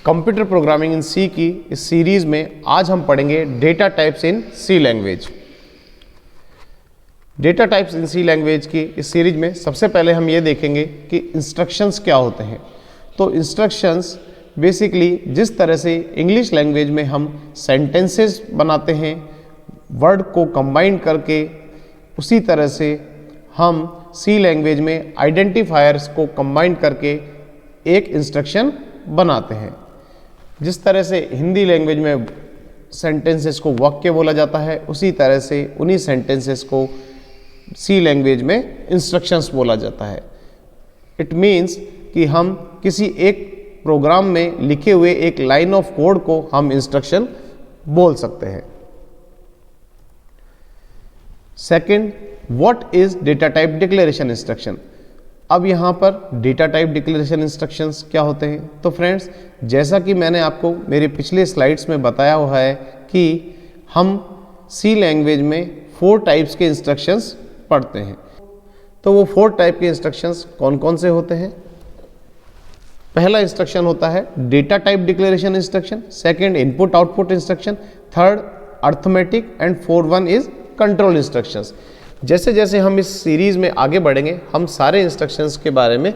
Computer programming in सी की इस series में आज हम पढ़ेंगे data types in C language. Data types in C language की इस सीरीज में सबसे पहले हम ये देखेंगे कि इंस्ट्रक्शंस क्या होते हैं। तो इंस्ट्रक्शंस बेसिकली जिस तरह से इंग्लिश लैंग्वेज में हम सेंटेंसेस बनाते हैं वर्ड को कंबाइन करके, उसी तरह से हम सी लैंग्वेज में आइडेंटिफायर्स को कंबाइन करके एक इंस्ट्रक्शन बनाते हैं। जिस तरह से हिंदी लैंग्वेज में सेंटेंसेस को वाक्य बोला जाता है, उसी तरह से उन्हीं सेंटेंसेस को सी लैंग्वेज में इंस्ट्रक्शंस बोला जाता है। इट मीन्स कि हम किसी एक प्रोग्राम में लिखे हुए एक लाइन ऑफ कोड को हम इंस्ट्रक्शन बोल सकते हैं। Second, what is data type declaration instruction. अब यहाँ पर डेटा टाइप डिक्लेरेशन इंस्ट्रक्शंस क्या होते हैं। तो फ्रेंड्स, जैसा कि मैंने आपको मेरे पिछले स्लाइड्स में बताया हुआ है कि हम सी लैंग्वेज में 4 टाइप्स के इंस्ट्रक्शंस पढ़ते हैं। तो वो 4 टाइप के इंस्ट्रक्शंस कौन कौन से होते हैं। पहला इंस्ट्रक्शन होता है data type declaration instruction, second input output instruction, third arithmetic and fourth one is control instructions. जैसे जैसे हम इस सीरीज में आगे बढ़ेंगे हम सारे इंस्ट्रक्शंस के बारे में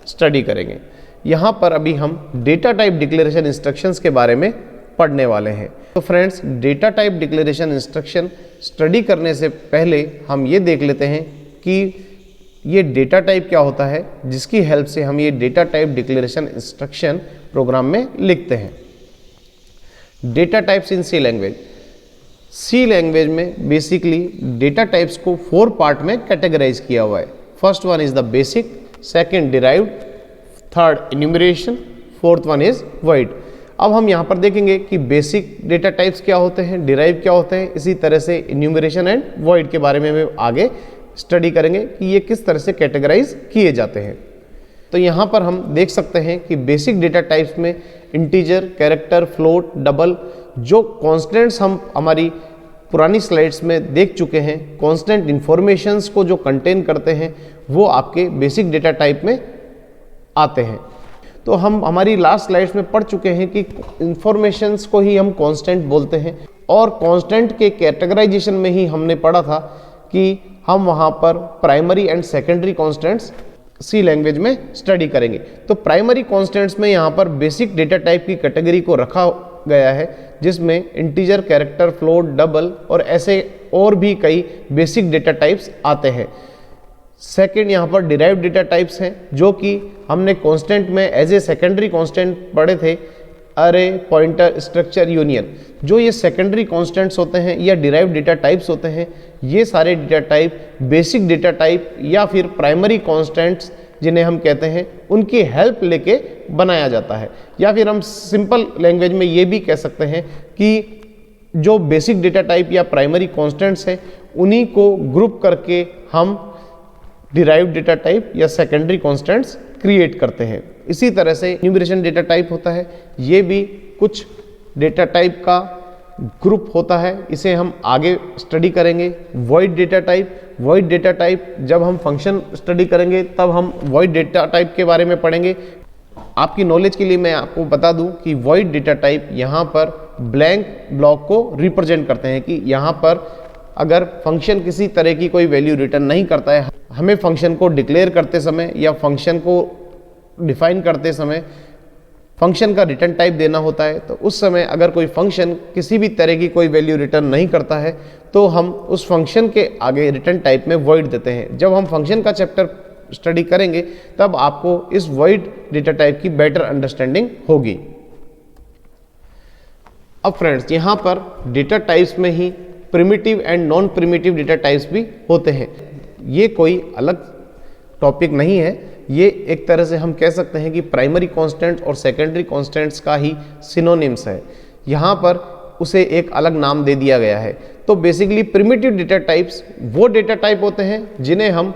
स्टडी करेंगे। यहाँ पर अभी हम डेटा टाइप डिक्लेरेशन इंस्ट्रक्शंस के बारे में पढ़ने वाले हैं। तो friends, data type declaration instruction study करने से पहले हम ये देख लेते हैं कि ये डेटा टाइप क्या होता है, जिसकी हेल्प से हम ये data type declaration instruction program में लिखते हैं। Data types in C language. C language में बेसिकली डेटा टाइप्स को 4 पार्ट में कैटेगराइज किया हुआ है। First one is the basic, second derived, third enumeration, fourth one is void. अब हम यहाँ पर देखेंगे कि बेसिक डेटा टाइप्स क्या होते हैं, डिराइव क्या होते हैं, इसी तरह से इन्यूमरेशन एंड वॉइड के बारे में आगे स्टडी करेंगे कि ये किस तरह से कैटेगराइज किए जाते हैं। तो यहाँ पर हम देख सकते हैं कि बेसिक डेटा टाइप्स में इंटीजर, कैरेक्टर, फ्लोट, डबल, जो कॉन्स्टेंट्स हम हमारी पुरानी स्लाइड्स में देख चुके हैं, कॉन्स्टेंट इन्फॉर्मेशंस को जो कंटेन करते हैं वो आपके बेसिक डेटा टाइप में आते हैं। तो हम हमारी लास्ट स्लाइड्स में पढ़ चुके हैं कि इन्फॉर्मेशंस को ही हम कांस्टेंट बोलते हैं, और कांस्टेंट के कैटेगराइजेशन में ही हमने पढ़ा था कि हम वहाँ पर primary and secondary constants C language में स्टडी करेंगे। तो प्राइमरी कांस्टेंट्स में यहाँ पर बेसिक डेटा टाइप की कैटेगरी को रखा गया है, जिसमें इंटीजर, कैरेक्टर, फ्लोट, डबल और ऐसे और भी कई बेसिक डेटा टाइप्स आते हैं। सेकंड, यहाँ पर डिराइव्ड डेटा टाइप्स हैं, जो कि हमने कांस्टेंट में एज ए सेकेंडरी कांस्टेंट पढ़े थे, अरे, पॉइंटर, स्ट्रक्चर, यूनियन। जो ये सेकेंडरी कांस्टेंट्स होते हैं या डिराइव्ड डेटा टाइप्स होते हैं, ये सारे data type basic data type या फिर प्राइमरी कांस्टेंट्स जिन्हें हम कहते हैं, उनकी हेल्प लेके बनाया जाता है। या फिर हम सिंपल लैंग्वेज में ये भी कह सकते हैं कि जो बेसिक डेटा टाइप या प्राइमरी कांस्टेंट्स हैं, उन्हीं को ग्रुप करके हम डिराइव्ड डेटा टाइप या सेकेंडरी कांस्टेंट्स क्रिएट करते हैं। इसी तरह से न्यूमरेशन डेटा टाइप होता है, ये भी कुछ डेटा टाइप का ग्रुप होता है, इसे हम आगे स्टडी करेंगे। वॉइड डेटा टाइप जब हम फंक्शन स्टडी करेंगे तब हम वॉइड डेटा टाइप के बारे में पढ़ेंगे। आपकी नॉलेज के लिए मैं आपको बता दूं कि वॉइड डेटा टाइप यहाँ पर ब्लैंक ब्लॉक को रिप्रेजेंट करते हैं कि यहाँ पर अगर फंक्शन किसी तरह की कोई वैल्यू रिटर्न नहीं करता है, हमें फंक्शन को डिक्लेयर करते समय या फंक्शन को डिफाइन करते समय फंक्शन का रिटर्न टाइप देना होता है, तो उस समय अगर कोई फंक्शन किसी भी तरह की कोई वैल्यू रिटर्न नहीं करता है तो हम उस फंक्शन के आगे रिटर्न टाइप में वॉइड देते हैं। जब हम फंक्शन का चैप्टर स्टडी करेंगे तब आपको इस वॉइड डेटा टाइप की बेटर अंडरस्टैंडिंग होगी। अब फ्रेंड्स, यहाँ पर डेटा टाइप्स में ही primitive and non primitive data types भी होते हैं। ये कोई अलग टॉपिक नहीं है, ये एक तरह से हम कह सकते हैं कि प्राइमरी कांस्टेंट और सेकेंडरी कांस्टेंट्स का ही सिनोनिम्स है। यहाँ पर उसे एक अलग नाम दे दिया गया है। तो बेसिकली प्रिमिटिव डेटा टाइप्स वो डेटा टाइप होते हैं जिन्हें हम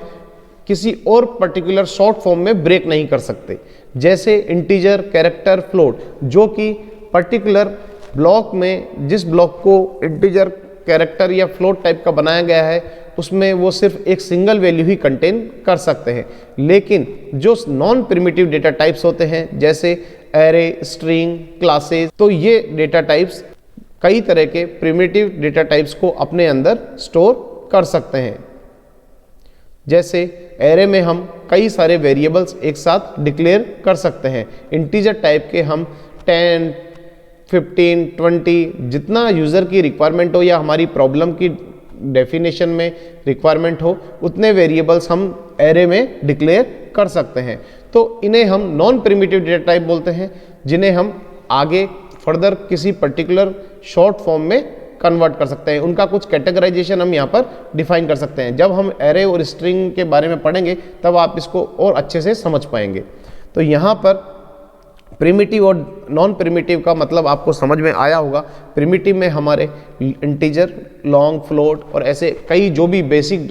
किसी और पर्टिकुलर शॉर्ट फॉर्म में ब्रेक नहीं कर सकते, जैसे इंटीजर, कैरेक्टर, फ्लोट, जो कि पर्टिकुलर ब्लॉक में जिस ब्लॉक को इंटीजर, कैरेक्टर या फ्लोट टाइप का बनाया गया है उसमें वो सिर्फ एक सिंगल वैल्यू ही कंटेन कर सकते हैं। लेकिन जो नॉन प्रिमिटिव डेटा टाइप्स होते हैं, जैसे एरे, स्ट्रिंग, क्लासेस। तो ये डेटा टाइप्स कई तरह के प्रिमिटिव डेटा टाइप्स को अपने अंदर स्टोर कर सकते हैं। जैसे एरे में हम कई सारे वेरिएबल्स एक साथ डिक्लेयर कर सकते हैं। इंटीजर टाइप के हम 10, 15, 20 जितना यूज़र की रिक्वायरमेंट हो या हमारी प्रॉब्लम की डेफिनेशन में रिक्वायरमेंट हो उतने वेरिएबल्स हम एरे में डिक्लेयर कर सकते हैं। तो इन्हें हम नॉन प्रिमिटिव डेटा टाइप बोलते हैं, जिन्हें हम आगे फर्दर किसी पर्टिकुलर शॉर्ट फॉर्म में कन्वर्ट कर सकते हैं। उनका कुछ कैटेगराइजेशन हम यहाँ पर डिफाइन कर सकते हैं। जब हम एरे और स्ट्रिंग के बारे में पढ़ेंगे तब आप इसको और अच्छे से समझ पाएंगे। तो यहाँ पर प्रिमिटिव और नॉन प्रिमिटिव का मतलब आपको समझ में आया होगा। प्रिमिटिव में हमारे इंटीजर, लॉन्ग, फ्लोट और ऐसे कई जो भी बेसिक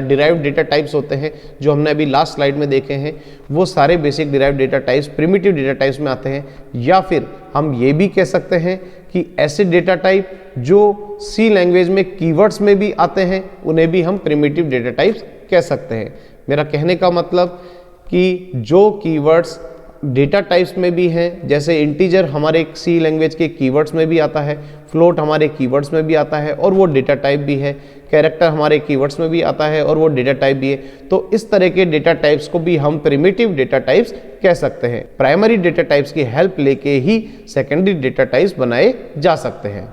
डिराइव्ड डेटा टाइप्स होते हैं जो हमने अभी लास्ट स्लाइड में देखे हैं, वो सारे basic derived data types primitive data types में आते हैं। या फिर हम ये भी कह सकते हैं कि ऐसे डेटा टाइप जो सी लैंग्वेज में कीवर्ड्स में भी आते हैं उन्हें भी हम प्रिमिटिव डेटा टाइप्स कह सकते हैं। मेरा कहने का मतलब कि जो कीवर्ड्स डेटा टाइप्स में भी हैं, जैसे इंटीजर हमारे सी लैंग्वेज के कीवर्ड्स में भी आता है, फ्लोट हमारे कीवर्ड्स में भी आता है और वो डेटा टाइप भी है, कैरेक्टर हमारे कीवर्ड्स में भी आता है और वो डेटा टाइप भी है। तो इस तरह के डेटा टाइप्स को भी हम प्रिमिटिव डेटा टाइप्स कह सकते हैं। प्राइमरी डेटा टाइप्स की हेल्प लेके ही सेकेंडरी डेटा टाइप्स बनाए जा सकते हैं।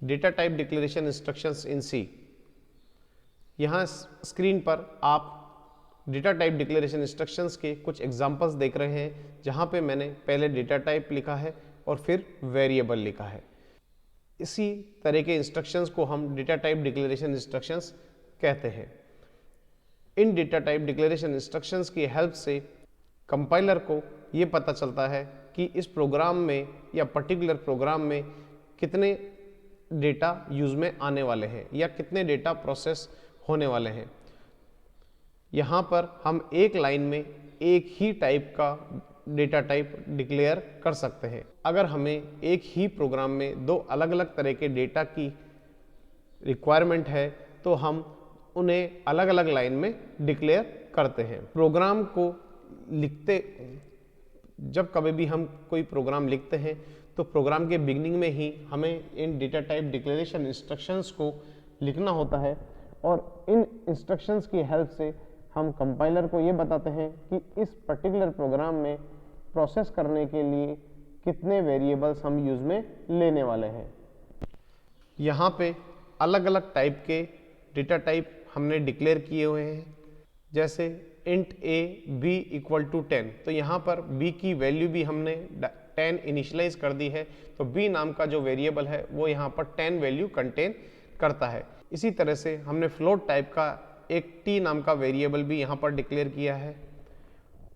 Data type declaration instructions in C. यहाँ स्क्रीन पर आप डेटा टाइप डिक्लेरेशन इंस्ट्रक्शंस के कुछ एग्जांपल्स देख रहे हैं, जहाँ पे मैंने पहले डेटा टाइप लिखा है और फिर वेरिएबल लिखा है। इसी तरह के इंस्ट्रक्शंस को हम डेटा टाइप डिक्लेरेशन इंस्ट्रक्शंस कहते हैं। इन डेटा टाइप डिक्लेरेशन इंस्ट्रक्शंस की हेल्प से कंपाइलर को ये पता चलता है कि इस प्रोग्राम में या पर्टिकुलर प्रोग्राम में कितने डेटा यूज में आने वाले हैं या कितने डेटा प्रोसेस होने वाले हैं। यहाँ पर हम एक लाइन में एक ही टाइप का डेटा टाइप डिक्लेयर कर सकते हैं। अगर हमें एक ही प्रोग्राम में दो अलग अलग तरह के डेटा की रिक्वायरमेंट है तो हम उन्हें अलग अलग लाइन में डिक्लेयर करते हैं। प्रोग्राम को लिखते, जब कभी भी हम कोई प्रोग्राम लिखते हैं तो प्रोग्राम के बिगनिंग में ही हमें इन डेटा टाइप डिक्लेरेशन इंस्ट्रक्शंस को लिखना होता है और इन इंस्ट्रक्शंस की हेल्प से हम कंपाइलर को ये बताते हैं कि इस पर्टिकुलर प्रोग्राम में प्रोसेस करने के लिए कितने वेरिएबल्स हम यूज में लेने वाले हैं। यहाँ पे अलग अलग टाइप के डेटा टाइप हमने डिक्लेयर किए हुए हैं, जैसे int a b equal to 10। तो यहाँ पर b की वैल्यू भी हमने 10 इनिशियलाइज कर दी है, तो b नाम का जो वेरिएबल है वो यहाँ पर 10 वैल्यू कंटेन करता है। इसी तरह से हमने फ्लोट टाइप का एक t नाम का वेरिएबल भी यहाँ पर डिक्लेयर किया है।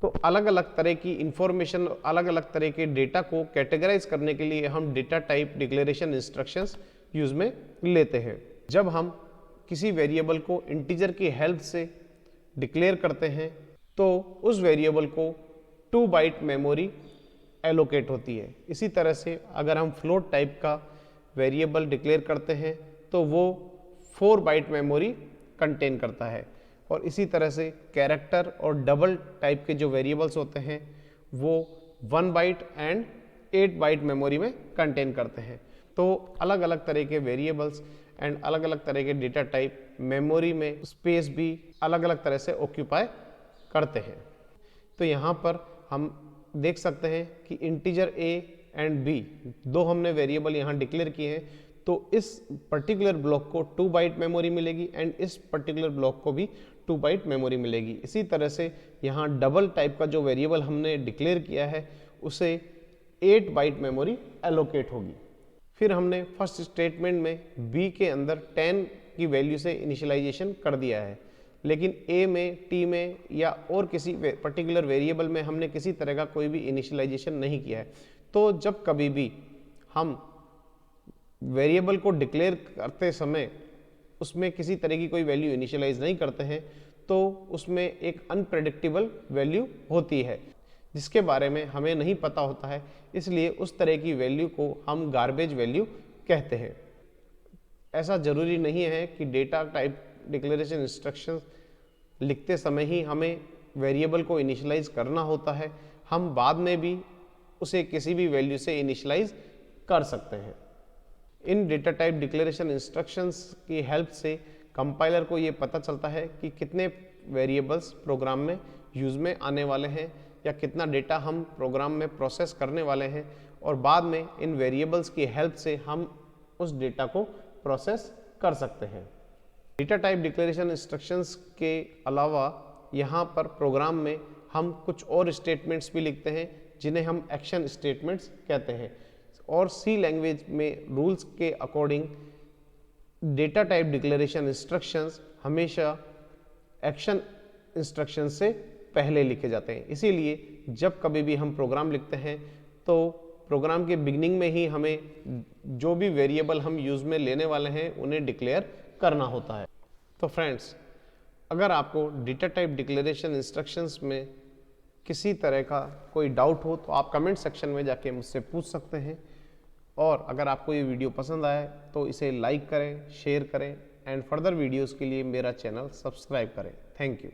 तो अलग अलग तरह की इंफॉर्मेशन, अलग अलग तरह के डेटा को कैटेगराइज करने के लिए हम data type declaration instructions use में लेते हैं। जब हम किसी वेरिएबल को इंटीजर की हेल्प से डिक्लेयर करते हैं तो उस वेरिएबल को 2 बाइट मेमोरी एलोकेट होती है। इसी तरह से अगर हम फ्लोट टाइप का वेरिएबल डिक्लेयर करते हैं तो वो 4 बाइट मेमोरी कंटेन करता है। और इसी तरह से कैरेक्टर और डबल टाइप के जो वेरिएबल्स होते हैं वो 1 बाइट एंड 8 बाइट मेमोरी में कंटेन करते हैं। तो अलग अलग तरह के वेरिएबल्स एंड अलग अलग तरह के डेटा टाइप मेमोरी में स्पेस भी अलग अलग तरह से ऑक्यूपाई करते हैं। तो यहाँ पर हम देख सकते हैं कि इंटीजर a एंड b दो हमने वेरिएबल यहाँ डिक्लेयर किए हैं, तो इस पर्टिकुलर ब्लॉक को 2 बाइट मेमोरी मिलेगी एंड इस पर्टिकुलर ब्लॉक को भी 2 बाइट मेमोरी मिलेगी। इसी तरह से यहाँ डबल टाइप का जो वेरिएबल हमने डिक्लेयर किया है उसे 8 बाइट मेमोरी एलोकेट होगी। फिर हमने फर्स्ट स्टेटमेंट में b के अंदर 10 की वैल्यू से इनिशियलाइजेशन कर दिया है, लेकिन a में, t में या और किसी पर्टिकुलर वेरिएबल में हमने किसी तरह का कोई भी इनिशियलाइजेशन नहीं किया है। तो जब कभी भी हम वेरिएबल को डिक्लेयर करते समय उसमें किसी तरह की कोई वैल्यू इनिशियलाइज नहीं करते हैं तो उसमें एक अनप्रेडिक्टेबल वैल्यू होती है जिसके बारे में हमें नहीं पता होता है, इसलिए उस तरह की वैल्यू को हम गार्बेज वैल्यू कहते हैं। ऐसा जरूरी नहीं है कि डेटा टाइप डिक्लेरेशन इंस्ट्रक्शंस लिखते समय ही हमें वेरिएबल को इनिशियलाइज करना होता है। हम बाद में भी उसे किसी भी वैल्यू से इनिशियलाइज कर सकते हैं। इन डेटा टाइप डिक्लेरेशन इंस्ट्रक्शंस की हेल्प से कंपाइलर को ये पता चलता है कि कितने वेरिएबल्स प्रोग्राम में यूज में आने वाले हैं या कितना डेटा हम प्रोग्राम में प्रोसेस करने वाले हैं, और बाद में इन वेरिएबल्स की हेल्प से हम उस डेटा को प्रोसेस कर सकते हैं। डेटा टाइप डिक्लेरेशन इंस्ट्रक्शंस के अलावा यहाँ पर प्रोग्राम में हम कुछ और स्टेटमेंट्स भी लिखते हैं जिन्हें हम एक्शन स्टेटमेंट्स कहते हैं, और सी लैंग्वेज में रूल्स के according data type declaration instructions हमेशा एक्शन इंस्ट्रक्शन से पहले लिखे जाते हैं। इसीलिए जब कभी भी हम प्रोग्राम लिखते हैं तो प्रोग्राम के बिगिनिंग में ही हमें जो भी वेरिएबल हम यूज में लेने वाले हैं उन्हें डिक्लेयर करना होता है। तो फ्रेंड्स, अगर आपको डेटा टाइप डिक्लेरेशन इंस्ट्रक्शंस में किसी तरह का कोई डाउट हो तो आप कमेंट सेक्शन में जाके मुझसे पूछ सकते हैं, और अगर आपको ये वीडियो पसंद आए तो इसे लाइक करें, शेयर करें, एंड फर्दर वीडियोस के लिए मेरा चैनल सब्सक्राइब करें। Thank you.